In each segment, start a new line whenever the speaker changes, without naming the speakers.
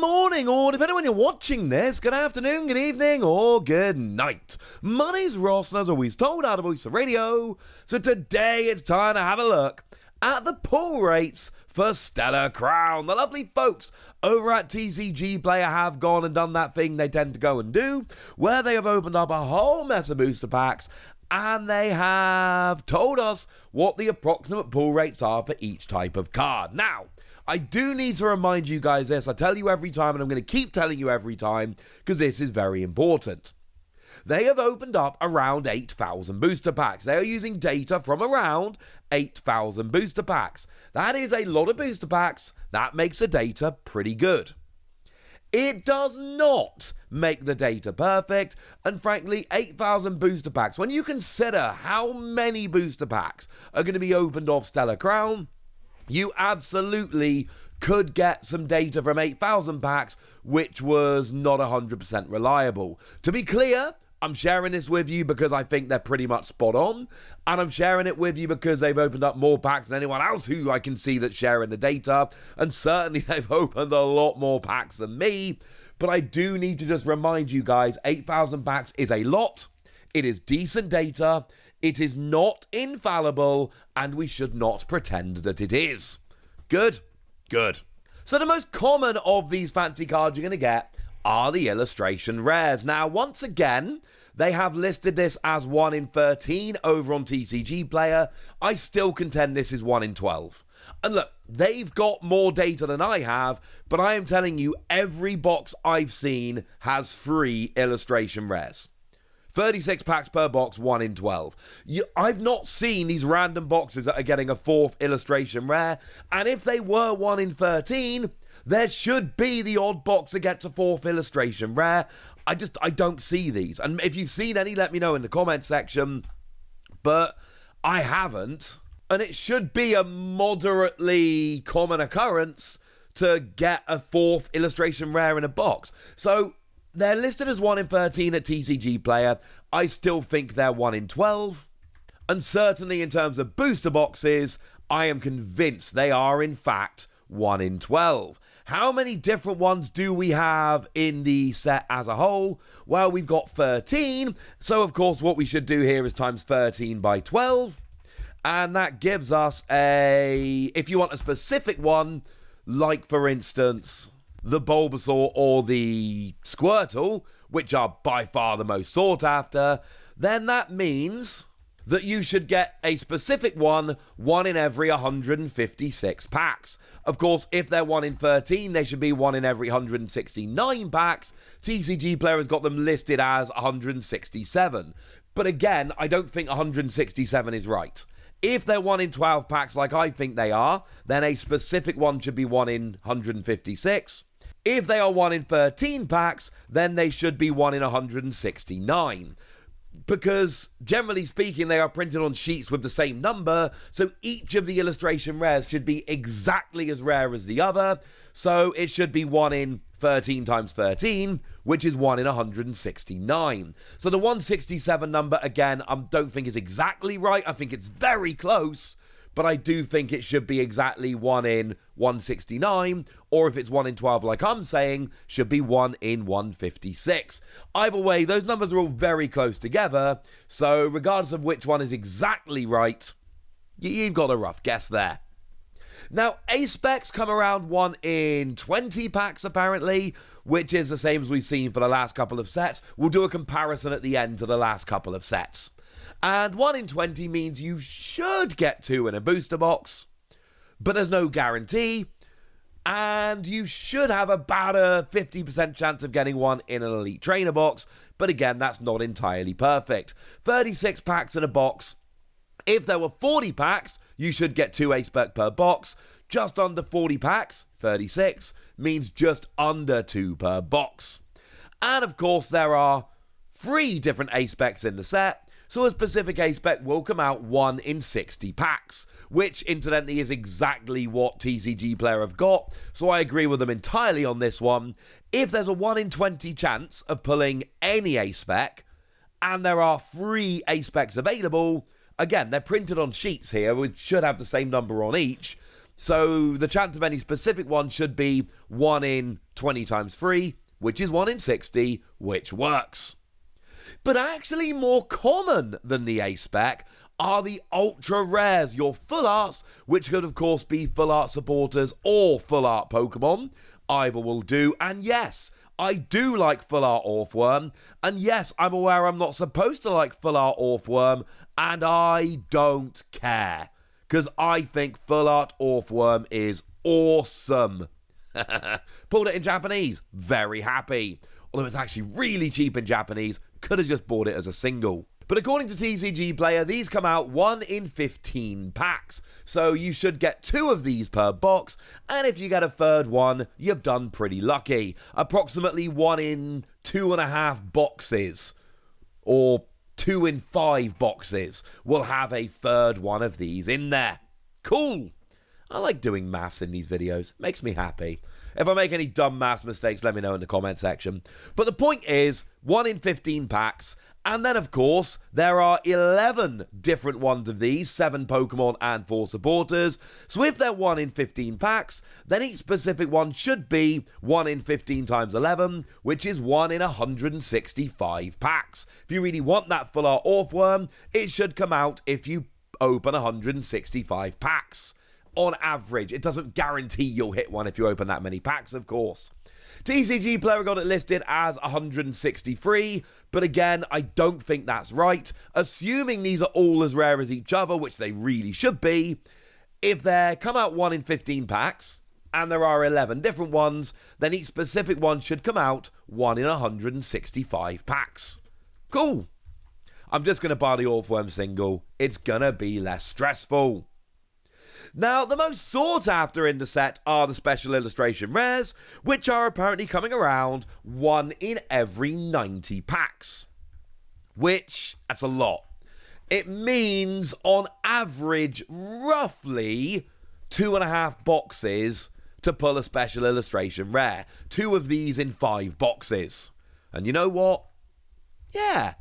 morning, or depending on when you're watching this, good afternoon, good evening, or good night. My name's Ross, and as always told, out of Voice of Radio. So today it's time to have a look at the pull rates for Stellar Crown. The lovely folks over at TCGPlayer have gone and done that thing they tend to go and do, where they have opened up a whole mess of booster packs, and they have told us what the approximate pull rates are for each type of card. Now, I do need to remind you guys this. I tell you every time, and I'm going to keep telling you every time, because this is very important. They have opened up around 8,000 booster packs. They are using data from around 8,000 booster packs. That is a lot of booster packs. That makes the data pretty good. It does not make the data perfect, and frankly, 8,000 booster packs, when you consider how many booster packs are going to be opened off Stellar Crown, you absolutely could get some data from 8,000 packs, which was not 100% reliable. To be clear, I'm sharing this with you because I think they're pretty much spot on, and I'm sharing it with you because they've opened up more packs than anyone else who I can see that's sharing the data, and certainly they've opened a lot more packs than me. But I do need to just remind you guys, 8,000 packs is a lot. It is decent data. It is not infallible, and we should not pretend that it is. Good? Good. So the most common of these fancy cards you're going to get are the illustration rares. Now, once again, they have listed this as 1 in 13 over on TCGPlayer. I still contend this is 1 in 12. And look, they've got more data than I have, but I am telling you, every box I've seen has 3 illustration rares. 36 packs per box, 1 in 12. I've not seen these random boxes that are getting a 4th illustration rare, and if they were 1 in 13, there should be the odd box that gets a 4th illustration rare. I don't see these. And if you've seen any, let me know in the comment section, but I haven't. And it should be a moderately common occurrence to get a 4th illustration rare in a box. So they're listed as 1 in 13 at TCGPlayer. I still think they're 1 in 12. And certainly in terms of booster boxes, I am convinced they are in fact 1 in 12. How many different ones do we have in the set as a whole? Well, we've got 13. So of course what we should do here is times 13 by 12. And that gives us if you want a specific one, like for instance the Bulbasaur or the Squirtle, which are by far the most sought after, then that means that you should get a specific one in every 156 packs. Of course, if they're 1 in 13, they should be 1 in every 169 packs. TCGPlayer has got them listed as 167. But again, I don't think 167 is right. If they're 1 in 12 packs like I think they are, then a specific one should be 1 in 156. If they are 1 in 13 packs, then they should be 1 in 169. Because, generally speaking, they are printed on sheets with the same number, so each of the illustration rares should be exactly as rare as the other, so it should be 1 in 13 times 13, which is 1 in 169. So the 167 number, again, I don't think is exactly right. I think it's very close, but I do think it should be exactly 1 in 169, or if it's 1 in 12 like I'm saying, should be 1 in 156. Either way, those numbers are all very close together, so regardless of which one is exactly right, you've got a rough guess there. Now, A-Specs come around 1 in 20 packs, apparently, which is the same as we've seen for the last couple of sets. We'll do a comparison at the end to the last couple of sets. And 1 in 20 means you should get 2 in a booster box, but there's no guarantee, and you should have about a 50% chance of getting 1 in an Elite Trainer box, but again, that's not entirely perfect. 36 packs in a box. If there were 40 packs, you should get 2 A-Spec per box. Just under 40 packs, 36, means just under 2 per box. And of course, there are 3 different A-Specs in the set, so a specific A-Spec will come out 1 in 60 packs, which incidentally is exactly what TCGPlayer have got, so I agree with them entirely on this one. If there's a 1 in 20 chance of pulling any A-Spec, and there are 3 A-Specs available, again, they're printed on sheets here, which should have the same number on each, so the chance of any specific one should be 1 in 20 times 3, which is 1 in 60, which works. But actually more common than the A-Spec are the ultra rares, your full arts, which could of course be full art supporters or full art Pokemon. Either will do, and yes, I do like full art Orthworm, and yes, I'm aware I'm not supposed to like full art Orthworm, and I don't care, because I think full art Orthworm is awesome. Pulled it in Japanese, very happy. Although it's actually really cheap in Japanese, could have just bought it as a single. But according to TCGPlayer, these come out 1 in 15 packs. So you should get 2 of these per box, and if you get a third one, you've done pretty lucky. Approximately 1 in 2.5 boxes, or 2 in 5 boxes, will have a third one of these in there. Cool. I like doing maths in these videos. Makes me happy. If I make any dumb maths mistakes, let me know in the comment section. But the point is, 1 in 15 packs, and then of course, there are 11 different ones of these, 7 Pokemon and 4 supporters. So if they're 1 in 15 packs, then each specific one should be 1 in 15 times 11, which is 1 in 165 packs. If you really want that full art Orthworm, it should come out if you open 165 packs. On average, it doesn't guarantee you'll hit one if you open that many packs, of course. TCGPlayer got it listed as 163, but again, I don't think that's right. Assuming these are all as rare as each other, which they really should be, if they come out 1 in 15 packs, and there are 11 different ones, then each specific one should come out 1 in 165 packs. Cool. I'm just going to buy the Orthworm single. It's going to be less stressful. Now, the most sought after in the set are the special illustration rares, which are apparently coming around 1 in every 90 packs. Which, that's a lot. It means, on average, roughly 2.5 boxes to pull a special illustration rare. 2 of these in 5 boxes. And you know what? Yeah.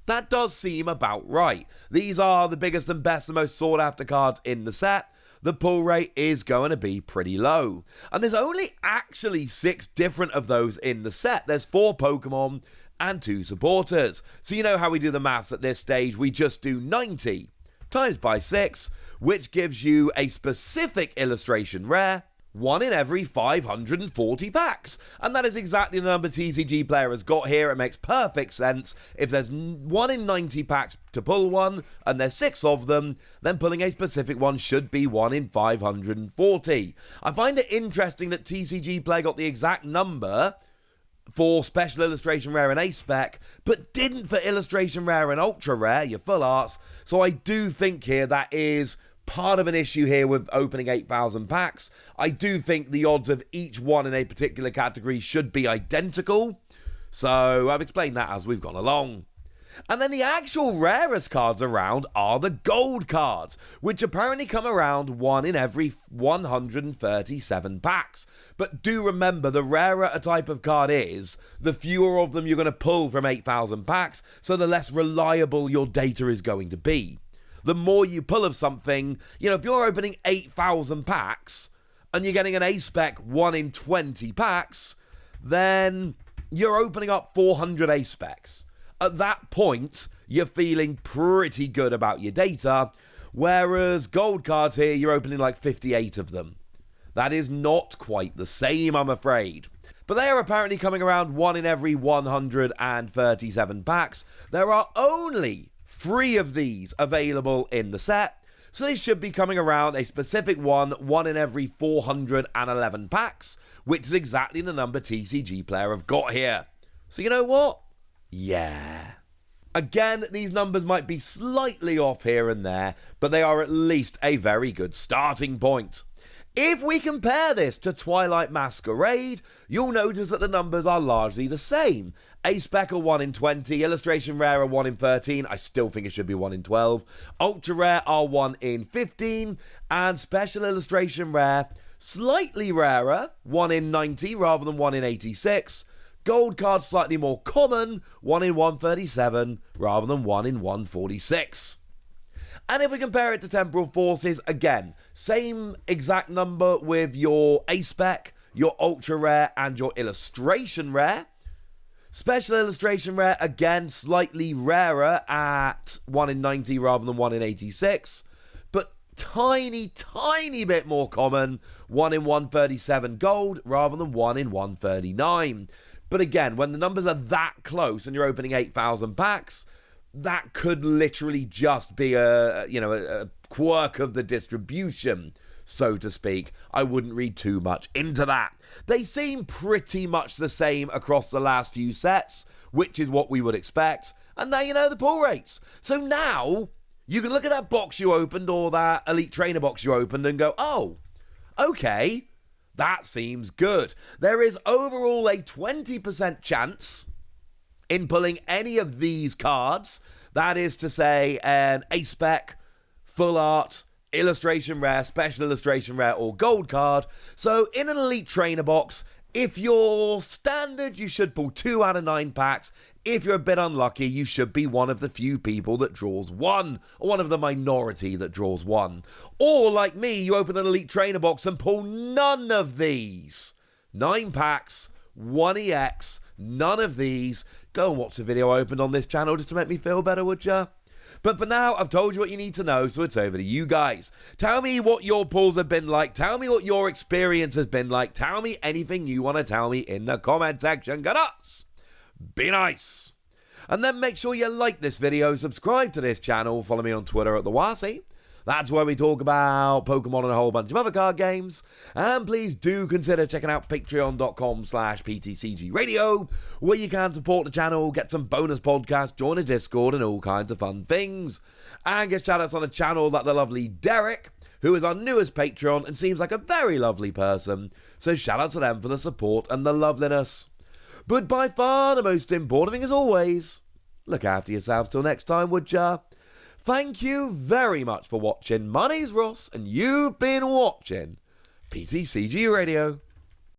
That does seem about right. These are the biggest and best and most sought after cards in the set. The pull rate is going to be pretty low. And there's only actually 6 different of those in the set. There's 4 Pokemon and 2 supporters. So you know how we do the maths at this stage. We just do 90 times by 6, which gives you a specific illustration rare, 1 in every 540 packs. And that is exactly the number TCGPlayer has got here. It makes perfect sense. If there's 1 in 90 packs to pull one, and there's 6 of them, then pulling a specific one should be 1 in 540. I find it interesting that TCGPlayer got the exact number for Special Illustration Rare and A-Spec, but didn't for Illustration Rare and Ultra Rare, your full arts. So I do think here that is part of an issue here with opening 8,000 packs. I do think the odds of each one in a particular category should be identical. So I've explained that as we've gone along. And then the actual rarest cards around are the gold cards, which apparently come around 1 in every 137 packs. But do remember, the rarer a type of card is, the fewer of them you're going to pull from 8,000 packs, so the less reliable your data is going to be. The more you pull of something, you know, if you're opening 8,000 packs and you're getting an A-Spec 1 in 20 packs, then you're opening up 400 A-Specs. At that point, you're feeling pretty good about your data, whereas gold cards here, you're opening like 58 of them. That is not quite the same, I'm afraid. But they are apparently coming around 1 in every 137 packs. There are only 3 of these available in the set, so they should be coming around a specific 1 in every 411 packs, which is exactly the number TCGPlayer have got here. So you know what? Yeah. Again, these numbers might be slightly off here and there, but they are at least a very good starting point. If we compare this to Twilight Masquerade, you'll notice that the numbers are largely the same. A-Spec are 1 in 20, Illustration Rare are 1 in 13, I still think it should be 1 in 12, Ultra Rare are 1 in 15, and Special Illustration Rare, slightly rarer, 1 in 90 rather than 1 in 86, Gold cards slightly more common, 1 in 137 rather than 1 in 146. And if we compare it to Temporal Forces, again, same exact number with your A-Spec, your ultra rare, and your illustration rare. Special illustration rare, again, slightly rarer at 1 in 90 rather than 1 in 86. But tiny bit more common, 1 in 137 gold rather than 1 in 139. But again, when the numbers are that close and you're opening 8,000 packs, that could literally just be a quirk of the distribution, so to speak. I wouldn't read too much into that. They seem pretty much the same across the last few sets, which is what we would expect. And now you know the pull rates. So now you can look at that box you opened or that Elite Trainer box you opened and go, oh, okay, that seems good. There is overall a 20% chance in pulling any of these cards. That is to say, an A-Spec, Full Art, Illustration Rare, Special Illustration Rare, or Gold card. So in an Elite Trainer box, if you're standard, you should pull 2 out of 9 packs. If you're a bit unlucky, you should be one of the few people that draws 1, or one of the minority that draws 1. Or, like me, you open an Elite Trainer box and pull none of these. 9 packs, 1 EX, none of these. Go and watch the video I opened on this channel just to make me feel better, would ya? But for now, I've told you what you need to know, so it's over to you guys. Tell me what your pulls have been like. Tell me what your experience has been like. Tell me anything you want to tell me in the comment section. Go nuts! Be nice! And then make sure you like this video, subscribe to this channel, follow me on Twitter at TheWasi. That's where we talk about Pokemon and a whole bunch of other card games. And please do consider checking out patreon.com/PTCGradio, where you can support the channel, get some bonus podcasts, join a Discord, and all kinds of fun things. And get shoutouts on the channel like the lovely Derek, who is our newest Patreon and seems like a very lovely person. So shout out to them for the support and the loveliness. But by far the most important thing, as always, look after yourselves till next time, would ya? Thank you very much for watching. My name's Ross, and you've been watching PTCG Radio.